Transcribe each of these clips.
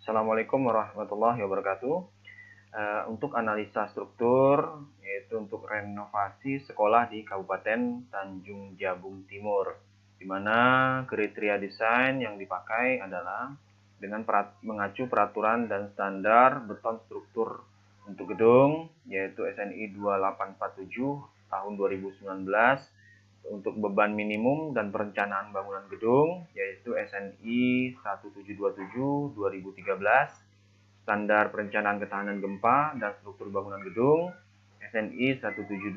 Assalamualaikum warahmatullahi wabarakatuh. Untuk analisa struktur, yaitu untuk renovasi sekolah di Kabupaten Tanjung Jabung Timur, di mana kriteria desain yang dipakai adalah dengan mengacu peraturan dan standar beton struktur untuk gedung, yaitu SNI 2847 tahun 2019, untuk beban minimum dan perencanaan bangunan gedung, yaitu SNI 1727 2013, standar perencanaan ketahanan gempa dan struktur bangunan gedung, SNI 1726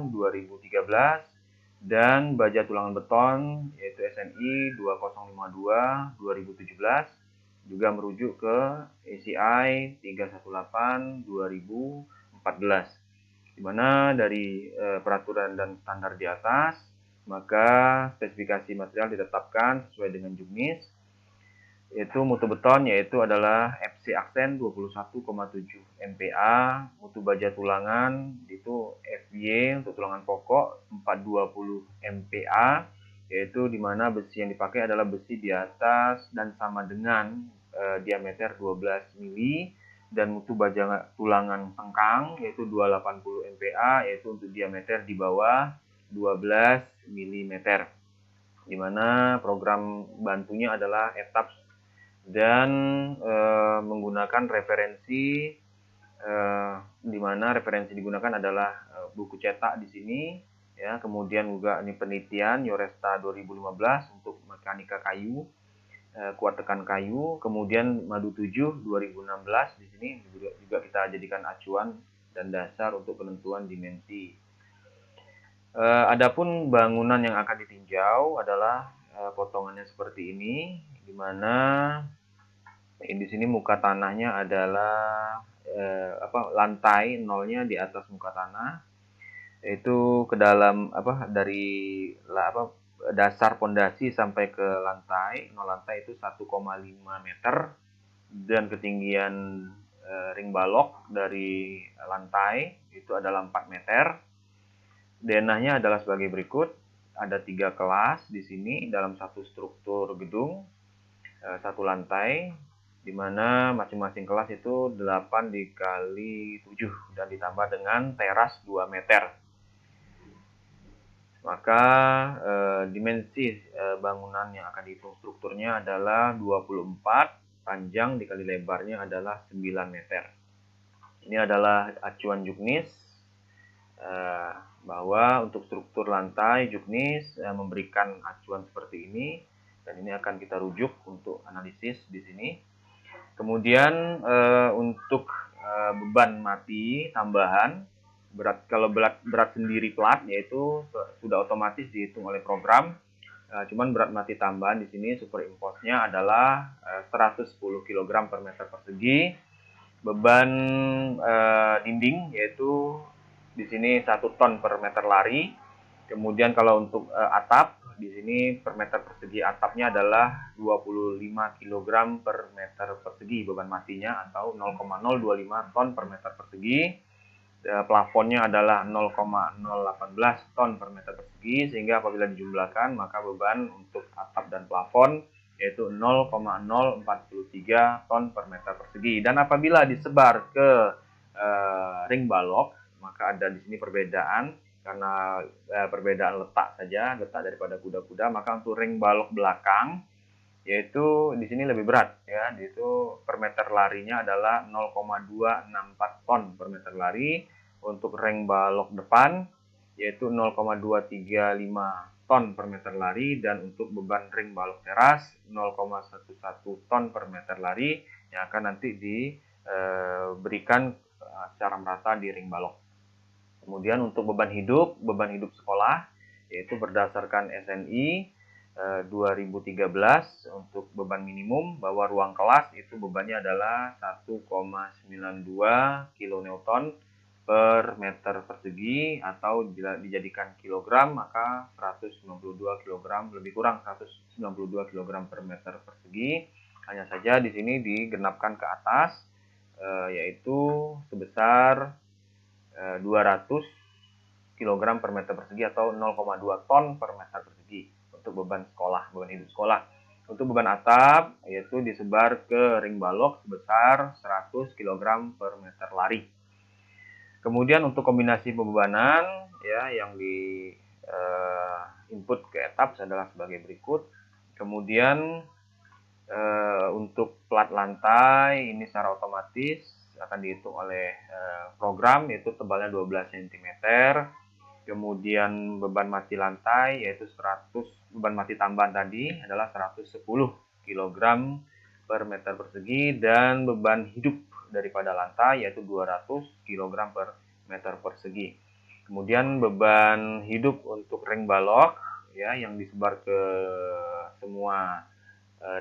2013, dan baja tulangan beton, yaitu SNI 2052 2017, juga merujuk ke ACI 318 2014. Di mana dari peraturan dan standar di atas, maka spesifikasi material ditetapkan sesuai dengan juknis, yaitu mutu beton yaitu adalah FC aksen 21,7 MPa, mutu baja tulangan itu FY untuk tulangan pokok 420 MPa, yaitu di mana besi yang dipakai adalah besi di atas dan sama dengan diameter 12 mili, dan mutu baja tulangan tengkang yaitu 280 MPa, yaitu untuk diameter di bawah 12 mm, di mana program bantunya adalah ETAPS dan menggunakan referensi, di mana referensi digunakan adalah buku cetak di sini, ya. Kemudian juga ini penelitian Yoresta 2015 untuk mekanika kayu, kuat tekan kayu. Kemudian Madu 7 2016 di sini juga kita jadikan acuan dan dasar untuk penentuan dimensi. Adapun bangunan yang akan ditinjau adalah potongannya seperti ini, di mana di sini muka tanahnya adalah lantai nolnya di atas muka tanah, itu ke dalam dari dasar pondasi sampai ke lantai, nol lantai itu 1,5 meter, dan ketinggian ring balok dari lantai itu adalah 4 meter. Denahnya adalah sebagai berikut, ada 3 kelas di sini dalam satu struktur gedung, satu lantai, di mana masing-masing kelas itu 8 dikali 7 dan ditambah dengan teras 2 meter. Maka dimensi bangunan yang akan dihitung strukturnya adalah 24, panjang dikali lebarnya adalah 9 meter. Ini adalah acuan juknis, bahwa untuk struktur lantai juknis memberikan acuan seperti ini, dan ini akan kita rujuk untuk analisis di sini. Kemudian untuk beban mati tambahan, kalau berat sendiri plat yaitu sudah otomatis dihitung oleh program. Cuman berat mati tambahan di sini superimpose-nya adalah 110 kg per meter persegi. Beban dinding yaitu di sini 1 ton per meter lari. Kemudian kalau untuk atap, di sini per meter persegi atapnya adalah 25 kg per meter persegi beban matinya, atau 0,025 ton per meter persegi. Plafonnya adalah 0,018 ton per meter persegi, sehingga apabila dijumlahkan maka beban untuk atap dan plafon yaitu 0,043 ton per meter persegi. Dan apabila disebar ke ring balok, maka ada di sini perbedaan karena perbedaan letak saja, letak daripada kuda-kuda. Maka untuk ring balok belakang yaitu di sini lebih berat, ya, itu per meter larinya adalah 0,264 ton per meter lari. Untuk ring balok depan yaitu 0,235 ton per meter lari, dan untuk beban ring balok teras 0,11 ton per meter lari yang akan nanti diberikan secara merata di ring balok. Kemudian untuk beban hidup sekolah yaitu berdasarkan SNI 2013 untuk beban minimum, bahwa ruang kelas itu bebannya adalah 1,92 kN per meter persegi, atau bila dijadikan kilogram maka 192 kg, lebih kurang 192 kg per meter persegi. Hanya saja di sini digenapkan ke atas, yaitu sebesar 200 kg per meter persegi atau 0,2 ton per meter persegi untuk beban sekolah, beban hidup sekolah. Untuk beban atap yaitu disebar ke ring balok sebesar 100 kg per meter lari. Kemudian untuk kombinasi pembebanan ya yang di input ke atap adalah sebagai berikut. Kemudian untuk plat lantai ini secara otomatis akan dihitung oleh program, yaitu tebalnya 12 cm. Kemudian beban mati lantai yaitu 100, beban mati tambahan tadi adalah 110 kg per meter persegi, dan beban hidup daripada lantai yaitu 200 kg per meter persegi. Kemudian beban hidup untuk ring balok ya yang disebar ke semua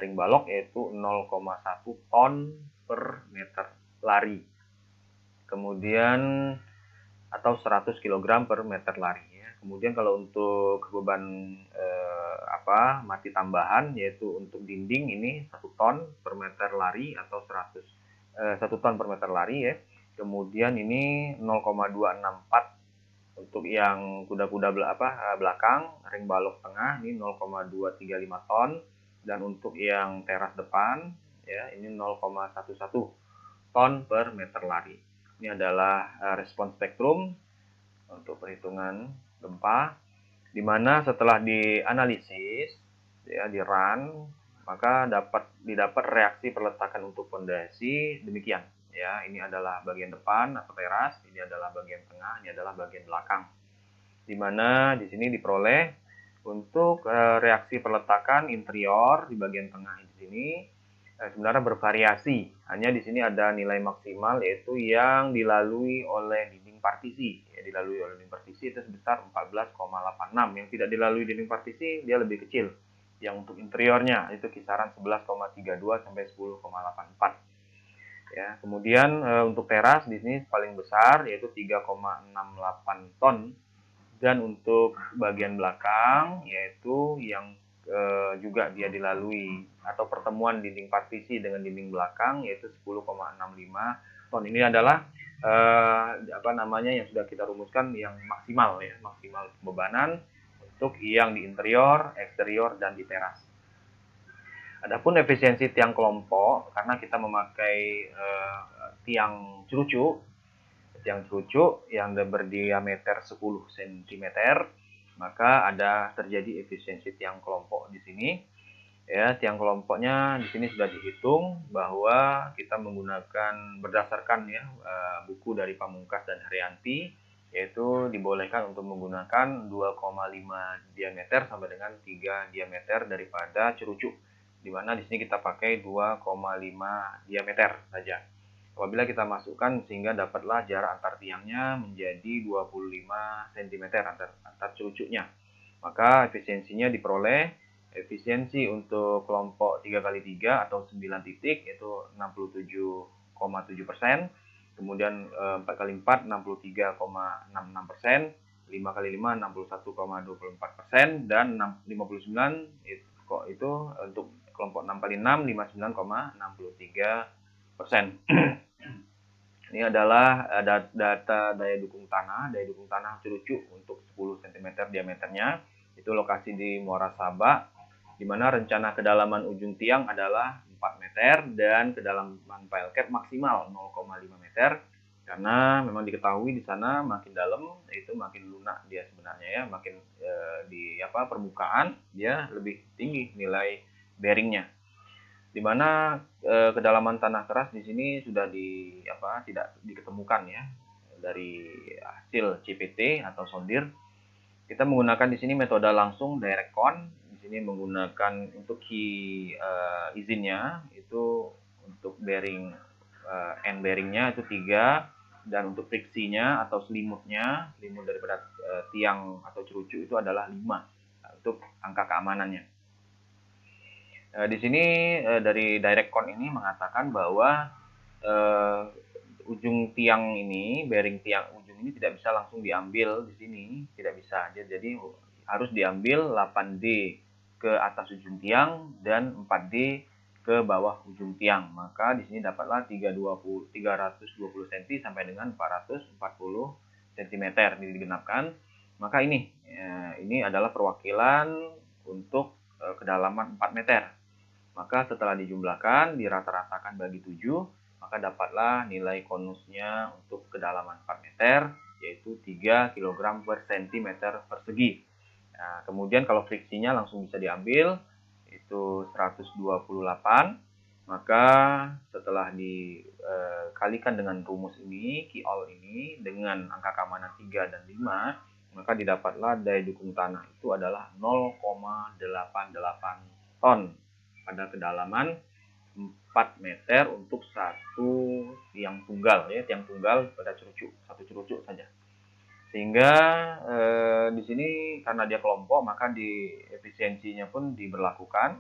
ring balok yaitu 0,1 ton per meter lari. Kemudian atau 100 kg per meter lari ya. Kemudian kalau untuk beban mati tambahan yaitu untuk dinding ini 1 ton per meter lari atau 1 ton per meter lari ya. Kemudian ini 0,264 untuk yang kuda-kuda belakang, ring balok tengah ini 0,235 ton, dan untuk yang teras depan ya ini 0,11 ton per meter lari. Ini adalah respon spektrum untuk perhitungan gempa, di mana setelah dianalisis ya di run, maka didapat reaksi perletakan untuk fondasi demikian ya. Ini adalah bagian depan atau teras, ini adalah bagian tengah, ini adalah bagian belakang, di mana di sini diperoleh untuk reaksi perletakan interior di bagian tengah di sini sebenarnya bervariasi. Hanya di sini ada nilai maksimal yaitu yang dilalui oleh dinding partisi. Ya, dilalui oleh dinding partisi itu sebesar 14,86. Yang tidak dilalui dinding partisi dia lebih kecil. Yang untuk interiornya itu kisaran 11,32 sampai 10,84. Ya, kemudian untuk teras di sini paling besar yaitu 3,68 ton, dan untuk bagian belakang yaitu yang juga dia dilalui atau pertemuan dinding partisi dengan dinding belakang yaitu 10,65 ton. Ini adalah yang sudah kita rumuskan yang maksimal ya, maksimal bebanan untuk yang di interior, eksterior, dan di teras. Adapun efisiensi tiang kelompok, karena kita memakai tiang cerucuk yang berdiameter 10 cm, maka ada terjadi efisiensi tiang kelompok di sini. Ya, tiang kelompoknya di sini sudah dihitung bahwa kita menggunakan berdasarkan ya buku dari Pamungkas dan Haryanti, yaitu dibolehkan untuk menggunakan 2,5 diameter sampai dengan 3 diameter daripada cerucuk, di mana di sini kita pakai 2,5 diameter saja. Apabila kita masukkan sehingga dapatlah jarak antar tiangnya menjadi 25 cm antar cerucuknya, maka efisiensinya diperoleh. Efisiensi untuk kelompok 3x3 atau 9 titik itu 67,7%, kemudian 4x4 63,66%, 5x5 61,24%, dan 59 itu untuk kelompok 6x6 59,63%. Ini adalah data daya dukung tanah cerucuk untuk 10 cm diameternya. Itu lokasi di Muara Sabak, di mana rencana kedalaman ujung tiang adalah 4 meter dan kedalaman pile cap maksimal 0,5 meter, karena memang diketahui di sana makin dalam itu makin lunak dia sebenarnya ya, makin di permukaan dia lebih tinggi nilai bearingnya, di mana kedalaman tanah keras di sini sudah tidak diketemukan ya dari hasil CPT atau sondir. Kita menggunakan di sini metode langsung direct con. Di sini menggunakan untuk key izinnya itu untuk bearing end bearingnya itu 3, dan untuk friksinya atau selimut daripada tiang atau cerucuk itu adalah 5 untuk angka keamanannya. Di sini dari direct con ini mengatakan bahwa ujung tiang ini, bearing tiang ujung ini tidak bisa langsung diambil di sini, tidak bisa. Jadi harus diambil 8D ke atas ujung tiang dan 4D ke bawah ujung tiang. Maka di sini dapatlah 320 cm sampai dengan 440 cm digenapkan. Maka ini adalah perwakilan untuk kedalaman 4 meter. Maka setelah dijumlahkan, dirata-ratakan bagi 7, maka dapatlah nilai konusnya untuk kedalaman 4 meter, yaitu 3 kg per cm persegi. Nah, kemudian kalau friksinya langsung bisa diambil, itu 128. Maka setelah dikalikan dengan rumus ini, Kiol ini, dengan angka keamanan 3 dan 5, maka didapatlah daya dukung tanah itu adalah 0,88 ton pada kedalaman 4 meter untuk satu tiang tunggal, ya, tiang tunggal pada cerucuk, satu cerucuk saja. Sehingga di sini karena dia kelompok, maka di efisiensinya pun diberlakukan,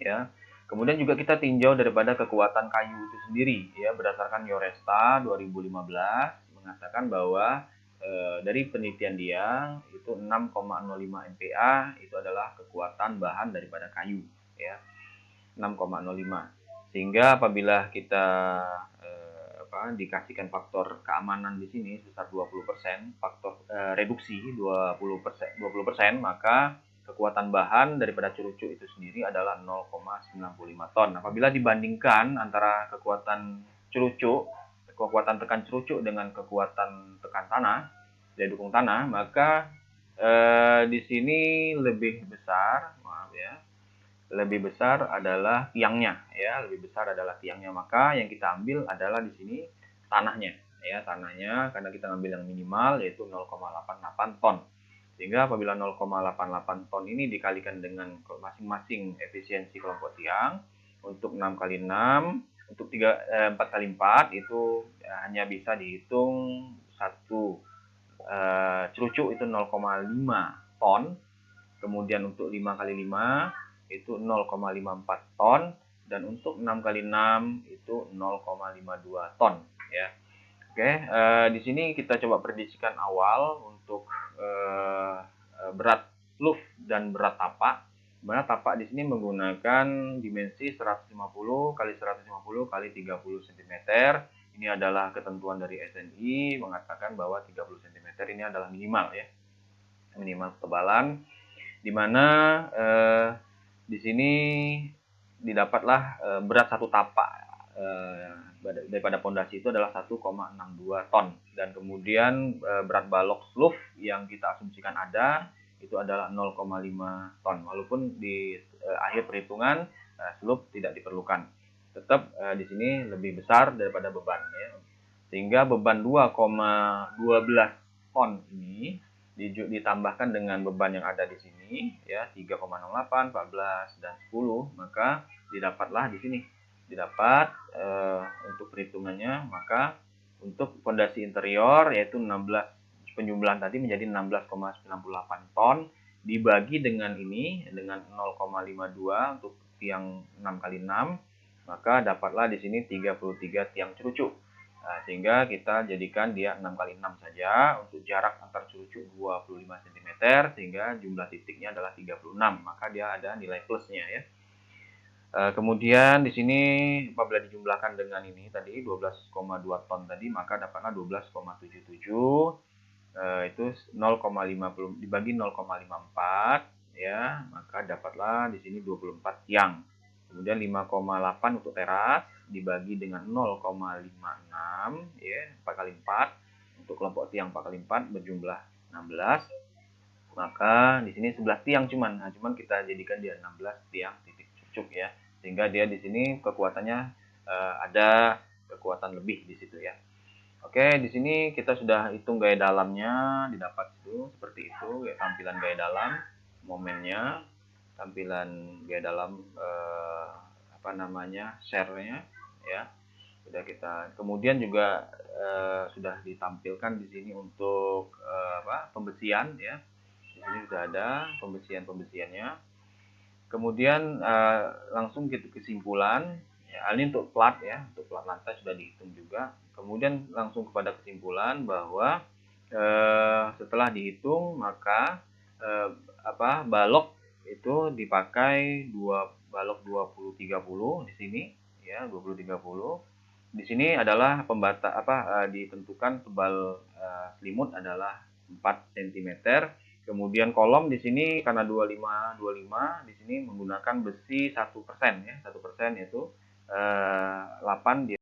ya. Kemudian juga kita tinjau daripada kekuatan kayu itu sendiri, ya, berdasarkan Yoresta 2015 mengatakan bahwa dari penelitian dia itu 6,05 MPa itu adalah kekuatan bahan daripada kayu, ya. 6,05. Sehingga apabila kita dikasihkan faktor keamanan di sini sebesar 20%, faktor reduksi 20%, maka kekuatan bahan daripada cerucuk itu sendiri adalah 0,95 ton. Apabila dibandingkan antara kekuatan cerucuk, kekuatan tekan cerucuk dengan kekuatan tekan tanah, daya dukung tanah, maka di sini lebih besar, lebih besar adalah tiangnya, ya, lebih besar adalah tiangnya. Maka yang kita ambil adalah di sini tanahnya, ya, tanahnya, karena kita ambil yang minimal yaitu 0,88 ton. Sehingga apabila 0,88 ton ini dikalikan dengan masing-masing efisiensi kelompok tiang untuk 6 kali 6, untuk 4 kali 4 itu hanya bisa dihitung satu cerucuk itu 0,5 ton. Kemudian untuk 5 kali 5 itu 0,54 ton, dan untuk 6 kali 6 itu 0,52 ton, ya. Oke, di sini kita coba prediksikan awal untuk berat sloof dan berat tapak. Mana tapak di sini menggunakan dimensi 150 kali 150 kali 30 cm. Ini adalah ketentuan dari SNI mengatakan bahwa 30 cm ini adalah minimal, ya. Minimal ketebalan, di mana di sini didapatlah berat satu tapak daripada pondasi itu adalah 1,62 ton, dan kemudian berat balok sloof yang kita asumsikan ada itu adalah 0,5 ton, walaupun di akhir perhitungan sloof tidak diperlukan. Tetap di sini lebih besar daripada beban, ya. Sehingga beban 2,12 ton ini ditambahkan dengan beban yang ada di sini, ya, 3,08, 14 dan 10, maka didapatlah di sini didapat untuk perhitungannya. Maka untuk fondasi interior yaitu 16, penjumlahan tadi menjadi 16,98 ton dibagi dengan ini dengan 0,52 untuk tiang 6 kali 6, maka dapatlah di sini 33 tiang cerucuk. Nah, sehingga kita jadikan dia 6 kali 6 saja untuk jarak antar cerucuk 25 cm, sehingga jumlah titiknya adalah 36, maka dia ada nilai plusnya, ya. Kemudian di sini apabila dijumlahkan dengan ini tadi 12,2 ton tadi, maka dapatlah 12,77, itu 0,50 dibagi 0,54, ya, maka dapatlah di sini 24 tiang. Kemudian 5,8 untuk teras dibagi dengan 0,56, ya, 4 kali 4 untuk kelompok tiang 4 kali 4 berjumlah 16. Maka di sini 11 tiang cuman kita jadikan dia 16 tiang titik cucuk, ya. Sehingga dia di sini kekuatannya ada kekuatan lebih di situ, ya. Oke, di sini kita sudah hitung gaya dalamnya, didapat itu seperti itu, ya, tampilan gaya dalam, momennya, tampilan gaya dalam share-nya, ya. Sudah kita, kemudian juga sudah ditampilkan di sini untuk pembesian, ya. Di sini sudah ada pembesiannya. Kemudian langsung kita kesimpulan, ya, ini untuk plat, ya, untuk plat lantai sudah dihitung juga. Kemudian langsung kepada kesimpulan bahwa setelah dihitung maka balok itu dipakai balok 20-30 di sini, ya, 20-30. Di sini adalah ditentukan tebal selimut adalah 4 cm Kemudian kolom di sini karena 25 di sini menggunakan besi 1% ya, 1% yaitu 8 di